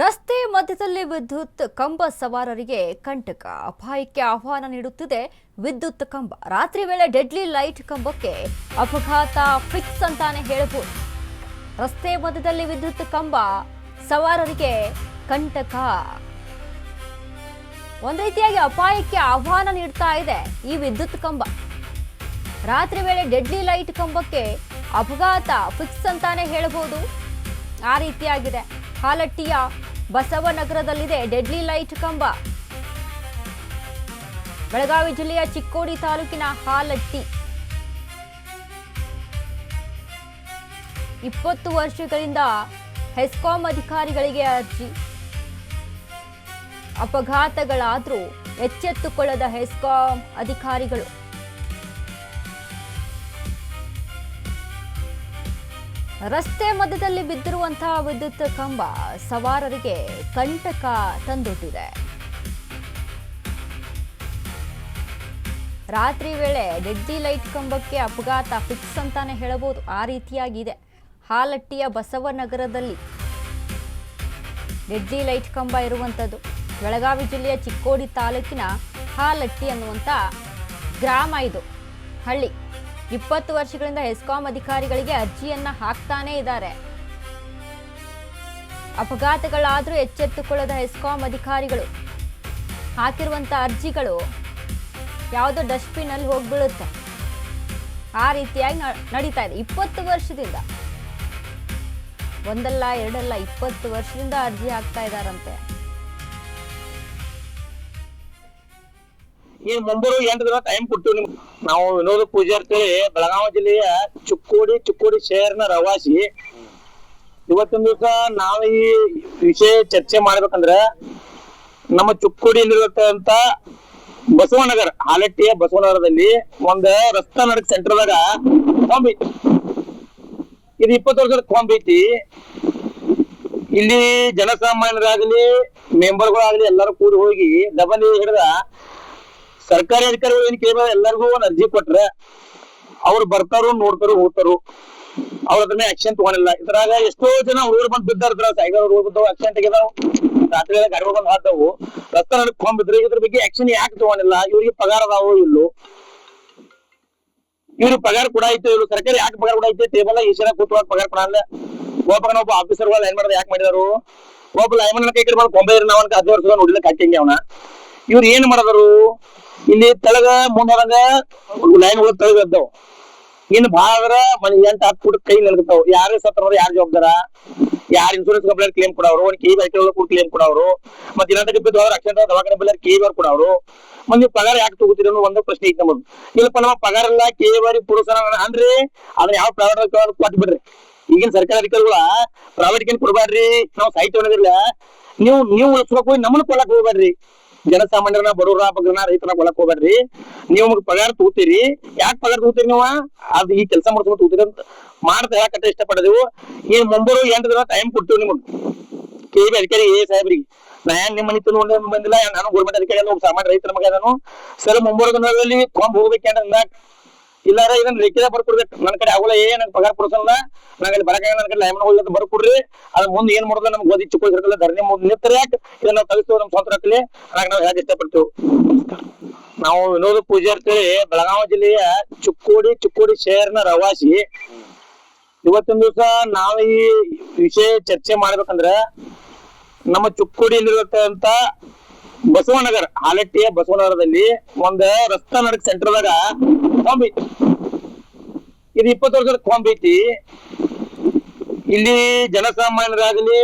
ರಸ್ತೆ ಮಧ್ಯದಲ್ಲಿ ವಿದ್ಯುತ್ ಕಂಬ ಸವಾರರಿಗೆ ಕಂಟಕ, ಅಪಾಯಕ್ಕೆ ಆಹ್ವಾನ ನೀಡುತ್ತಿದೆ ವಿದ್ಯುತ್ ಕಂಬ. ರಾತ್ರಿ ವೇಳೆ ಡೆಡ್ಲಿ ಲೈಟ್ ಕಂಬಕ್ಕೆ ಅಪಘಾತ ಫಿಕ್ಸ್ ಅಂತಾನೆ ಹೇಳಬಹುದು. ರಸ್ತೆ ಮಧ್ಯದಲ್ಲಿ ವಿದ್ಯುತ್ ಕಂಬ ಸವಾರರಿಗೆ ಕಂಟಕ, ಒಂದ್ ರೀತಿಯಾಗಿ ಅಪಾಯಕ್ಕೆ ಆಹ್ವಾನ ನೀಡ್ತಾ ಇದೆ ಈ ವಿದ್ಯುತ್ ಕಂಬ. ರಾತ್ರಿ ವೇಳೆ ಡೆಡ್ಲಿ ಲೈಟ್ ಕಂಬಕ್ಕೆ ಅಪಘಾತ ಫಿಕ್ಸ್ ಅಂತಾನೆ ಹೇಳಬಹುದು. ಆ ರೀತಿಯಾಗಿದೆ. ಹಾಲಟ್ಟಿಯ ಬಸವನಗರದಲ್ಲಿದೆ ಡೆಡ್ಲಿ ಲೈಟ್ ಕಂಬ. ಬೆಳಗಾವಿ ಜಿಲ್ಲೆಯ ಚಿಕ್ಕೋಡಿ ತಾಲೂಕಿನ ಹಾಲಟ್ಟಿ. 20 ವರ್ಷಗಳಿಂದ ಹೆಸ್ಕಾಂ ಅಧಿಕಾರಿಗಳಿಗೆ ಅರ್ಜಿ. ಅಪಘಾತಗಳಾದ್ರೂ ಎಚ್ಚೆತ್ತುಕೊಳ್ಳದ ಹೆಸ್ಕಾಂ ಅಧಿಕಾರಿಗಳು. ರಸ್ತೆ ಮಧ್ಯದಲ್ಲಿ ಬಿದ್ದಿರುವಂತಹ ವಿದ್ಯುತ್ ಕಂಬ ಸವಾರರಿಗೆ ಕಂಟಕ ತಂದೊಡ್ಡಿದೆ. ರಾತ್ರಿ ವೇಳೆ ಡೆಡ್ಲಿ ಲೈಟ್ ಕಂಬಕ್ಕೆ ಅಪಘಾತ ಫಿಕ್ಸ್ ಅಂತಾನೆ ಹೇಳಬಹುದು. ಆ ರೀತಿಯಾಗಿದೆ. ಹಾಲಟ್ಟಿಯ ಬಸವನಗರದಲ್ಲಿ ಡೆಡ್ಲಿ ಲೈಟ್ ಕಂಬ ಇರುವಂಥದ್ದು. ಬೆಳಗಾವಿ ಜಿಲ್ಲೆಯ ಚಿಕ್ಕೋಡಿ ತಾಲೂಕಿನ ಹಾಲಟ್ಟಿ ಅನ್ನುವಂಥ ಗ್ರಾಮ ಇದು, ಹಳ್ಳಿ. 20 ವರ್ಷಗಳಿಂದ ಹೆಸ್ಕಾಂ ಅಧಿಕಾರಿಗಳಿಗೆ ಅರ್ಜಿಯನ್ನ ಹಾಕ್ತಾನೇ ಇದ್ದಾರೆ. ಅಪಘಾತಗಳಾದ್ರೂ ಎಚ್ಚೆತ್ತುಕೊಳ್ಳದ ಹೆಸ್ಕಾಂ ಅಧಿಕಾರಿಗಳು ಹಾಕಿರುವಂತ ಅರ್ಜಿಗಳು ಯಾವುದೋ ಡಸ್ಟ್ಬಿನ್ ಅಲ್ಲಿ ಹೋಗ್ಬೀಳುತ್ತೆ. ಆ ರೀತಿಯಾಗಿ ನಡೀತಾ ಇದೆ 20 ವರ್ಷದಿಂದ. ಒಂದಲ್ಲ ಎರಡಲ್ಲ 20 ವರ್ಷದಿಂದ ಅರ್ಜಿ ಹಾಕ್ತಾ ಇದಾರಂತೆ. ಈ ಮುಂಬರುವ 8 ದಿನ ಟೈಮ್ ಕೊಟ್ಟಿವಿ ನಿಮ್ಗೆ. ನಾವು ವಿನೋದ ಪೂಜಾರಿ ಬೆಳಗಾವಿ ಜಿಲ್ಲೆಯ ಚಿಕ್ಕೋಡಿ ಶಹರ್ನ ರವಾಸಿ. ಇವತ್ತಿನ ದಿವಸ ನಾವು ಈ ವಿಷಯ ಚರ್ಚೆ ಮಾಡ್ಬೇಕಂದ್ರೆ ನಮ್ಮ ಚಿಕ್ಕೋಡಿಯಲ್ಲಿರುವಂತ ಬಸವನಗರ, ಹಾಲಟ್ಟಿಯ ಬಸವನಗರದಲ್ಲಿ ಒಂದ್ ರಸ್ತಾ ನಡಕ್ ಸೆಂಟರ್ದಾಗ ಕೊಂಬ್ ಐತಿ. ಇದು 20 ವರ್ಷದ ಕೊಂಬ್ ಐತಿ. ಇಲ್ಲಿ ಜನಸಾಮಾನ್ಯರಾಗ್ಲಿ ಮೆಂಬರ್ಗಳಾಗ್ಲಿ ಎಲ್ಲರೂ ಕೂಡಿ ಹೋಗಿ ಡಬಲ್ ಹಿಡಿದ ಸರ್ಕಾರಿ ಅಧಿಕಾರಿಗಳು ಏನ್ ಕೇಳಿದ್ರೆ ಎಲ್ಲರಿಗೂ ಒಂದ್ ಅರ್ಜಿ ಕೊಟ್ರೆ ಅವ್ರು ಬರ್ತಾರು, ನೋಡ್ತಾರು, ಹೋಗ್ತಾರು. ಅವ್ರ ಅದ್ರ ಮೇಲೆ ಆಕ್ಷನ್ ತಗೊಂಡಿಲ್ಲ. ಇದ್ರಾಗ ಎಷ್ಟೋ ಜನ ಹುಡುಗರು ಬಂದು ಬಿದ್ದಾರ. ಸೈಕಲ್ ಹೋಗ್ಬಿದ್ದವು, ಆಕ್ಷನ್ ತೆಗೆದಾವು, ರಾತ್ರಿ ಗಾಡಿಗಳು ಬಂದು ಹಾಕ್ತಾವು, ರಸ್ತೆ ನಡಕ್ ಕೊಂಬಿದ್ರು. ಇದ್ರ ಬಗ್ಗೆ ಆಕ್ಷನ್ ಯಾಕೆ ತಗೊಂಡಿಲ್ಲ? ಇವ್ರಿಗೆ ಪಗಾರ ಅದಾವು ಇಲ್ಲೋ? ಇವ್ರಿಗೆ ಪಗಾರ ಕೂಡ ಐತೆ ಇವ್ರು? ಸರ್ಕಾರಿ ಯಾಕೆ ಪಗಾರ ಕೂಡ ಐತೆ? ಟೇಬಲ್ ಈಶ್ವರ ಕೂತ್ವಾಗ ಪಗಾರ ಕೊಡಲ್ಲ. ಒಬ್ಬ ಆಫೀಸರ್ಗಳು ಏನ್ ಮಾಡಿದ್ರೆ ಯಾಕೆ ಮಾಡಿದಾರು? ಒಬ್ಬ ಲೈಮನ್ ಕೈ ಕಡೆ ಬಂದು ಕೊಂಬೆ ನಾವ್ 10 ವರ್ಷ ನೋಡಿಲ್ಲ ಹಾಕಿಂಗೆ ಅವನ. ಇವ್ರು ಏನ್ ಮಾಡಿದ್ರು? ಇಲ್ಲಿ ತೆಳಗ ಮುಂದಾಗ ಲೈನ್ ಗಳು ತೆಳಗ ಇದ್ದವು. ಇನ್ನು ಭಾಳ ಮನೆ 8-10 ಫುಟ್ ಕೈ ನಿಲ್ತಾವ. ಯಾರೇ ಸತ್ರ ಯಾರು ಜವಾಬ್ದಾರ? ಯಾರು ಇನ್ಶೂರೆನ್ಸ್ ಕಂಪ್ಲೇಂಟ್ ಕ್ಲೇಮ್ ಕೊಡೋರು, ಕೆ ಕ್ಲೇಮ್ ಕೊಡೋರು, ಮತ್ತೆ ಇನ್ನೊಂದು ಬಿದ್ದವ್ರು ಅಕ್ಷರ ದವಾಖಾನೆ ಬೆಲ್ಲ ಕೆ ಕೊಡೋರು. ಮಂದಿ ಪಗಾರ ಯಾಕೆ ತಗೋತೀರಿ ಅನ್ನೋ ಒಂದು ಪ್ರಶ್ನೆ ಐತೆ ನಮ್ಮದು. ಇಲ್ಲಪ್ಪ ನಮ್ಮ ಪಗಾರ ಎಲ್ಲ ಕೆ ಪುರುಷನ ಅಂದ್ರೆ ಅದನ್ನ ಯಾವ ಪ್ರೈವೇಟ್ ಕೊಟ್ಟು ಬಿಡ್ರಿ. ಈಗಿನ ಸರ್ಕಾರಿ ಅಧಿಕಾರಿಗಳ ಪ್ರೈವೇಟ್ ಏನ್ ಕೊಡ್ಬೇಡ್ರಿ. ನಾವು ಸಾಹಿತ್ಯ ಅನ್ನೋದಿಲ್ಲ. ನೀವು ಉಳಿಸ್ಬೇಕು, ನಮ್ಮನ್ನ ಕೊಡಕ್ ಹೋಗ್ಬೇಡ್ರಿ. ಜನಸಾಮಾನ್ಯರನ್ನ, ಬಡವರ, ಬಗ್ಗರನ್ನ, ರೈತರನ್ನ ಕೊಡಕ್ ಹೋಗ್ಬೇಡ್ರಿ. ನೀವು ಪಗಾರ ತಗೋತೀರಿ. ಯಾಕೆ ಪಗಾರ ತಗೋತೀರಿ ನೀವು? ಅದು ಈ ಕೆಲಸ ಮಾಡ್ಕೊಂಡು ತಗೋತೀರಿ ಅಂತ ಮಾಡ್ತಾ ಹೇಳಕಟ್ಟ ಇಷ್ಟಪಡದೆವು. ಈ ಮುಂಬರುವ 8 ದಿನ ಟೈಮ್ ಕೊಡ್ತೀವಿ ನಿಮಗೆ. KB ಅಧಿಕಾರಿ ಸಾಹೇಬ್ರಿಗೆ ನಾ ನಿಮ್ಮ ಮನೆ ನೋಡಿ ಬಂದಿಲ್ಲ. ನಾನು ಗೌರ್ಮೆಂಟ್ ಅಧಿಕಾರಿ ಒಬ್ಬ ಸಾಮಾನ್ಯ ರೈತರ ಮಗ ನಾನು. ಸರ್ ಮುಂಬರುವ ದಿನದಲ್ಲಿ ಕೊಂಬ್ ಹೋಗ್ಬೇಕಂದ್ರೆ ಇಲ್ಲಾರ ಇದನ್ನ ರೇಖೆ ಬರ್ಕೊಡ್ಬೇಕು. ನನ್ನ ಕಡೆ ಆಗೋಲ್ಲ, ನಂಗೆ ಪಗಾರ ಕೊಡ್ಸಲ್ಲ, ನಂಗೆ ಬರಕಾಗ ನನ್ನ ಕಡೆ ಲೈಮನ್ ಹೋಗ್ಲಂತ ಬರ್ಕೊಡ್ರಿ. ಅದ್ ಮುಂದೆ ಏನ್ ಮಾಡೋದು ನಮ್ಗೆ ಓದಿ ಚಿಕ್ಕೋಡಿ ಸರ್ಕಲ್ ಧರಣಿ ನಿಂತಾರೆ. ಯಾಕೆ ಇದನ್ನ ನಾವು ತಗಿಸ್ತೇವೆ ನಮ್ಮ ಸ್ವಂತ ಹಾಕಲಿ ಅನ್ನಾಗ ನಾವು ಹೇಗೆ ಇಷ್ಟಪಡ್ತೇವೆ. ನಾವು ವಿನೋದ ಪೂಜಾರಿ ಬೆಳಗಾವಿ ಜಿಲ್ಲೆಯ ಚಿಕ್ಕೋಡಿ ಶಹರ್ನ ರವಾಸಿ. ಇವತ್ತಿನ ದಿವಸ ನಾವು ಈ ವಿಷಯ ಚರ್ಚೆ ಮಾಡ್ಬೇಕಂದ್ರೆ ನಮ್ಮ ಚಿಕ್ಕೋಡಿಯಲ್ಲಿರುವಂತ ಬಸವನಗರ, ಹಾಲಟ್ಟಿಯ ಬಸವನಗರದಲ್ಲಿ ಒಂದ್ ರಸ್ತಾ ನಡಕ್ ಸೆಂಟರ್ದಾಗ ಕೊಂಬ್ ಐತಿ. ಇದು 20 ವರ್ಷದ ಕೊಂಬ್ ಐತಿ. ಇಲ್ಲಿ ಜನಸಾಮಾನ್ಯರಾಗ್ಲಿ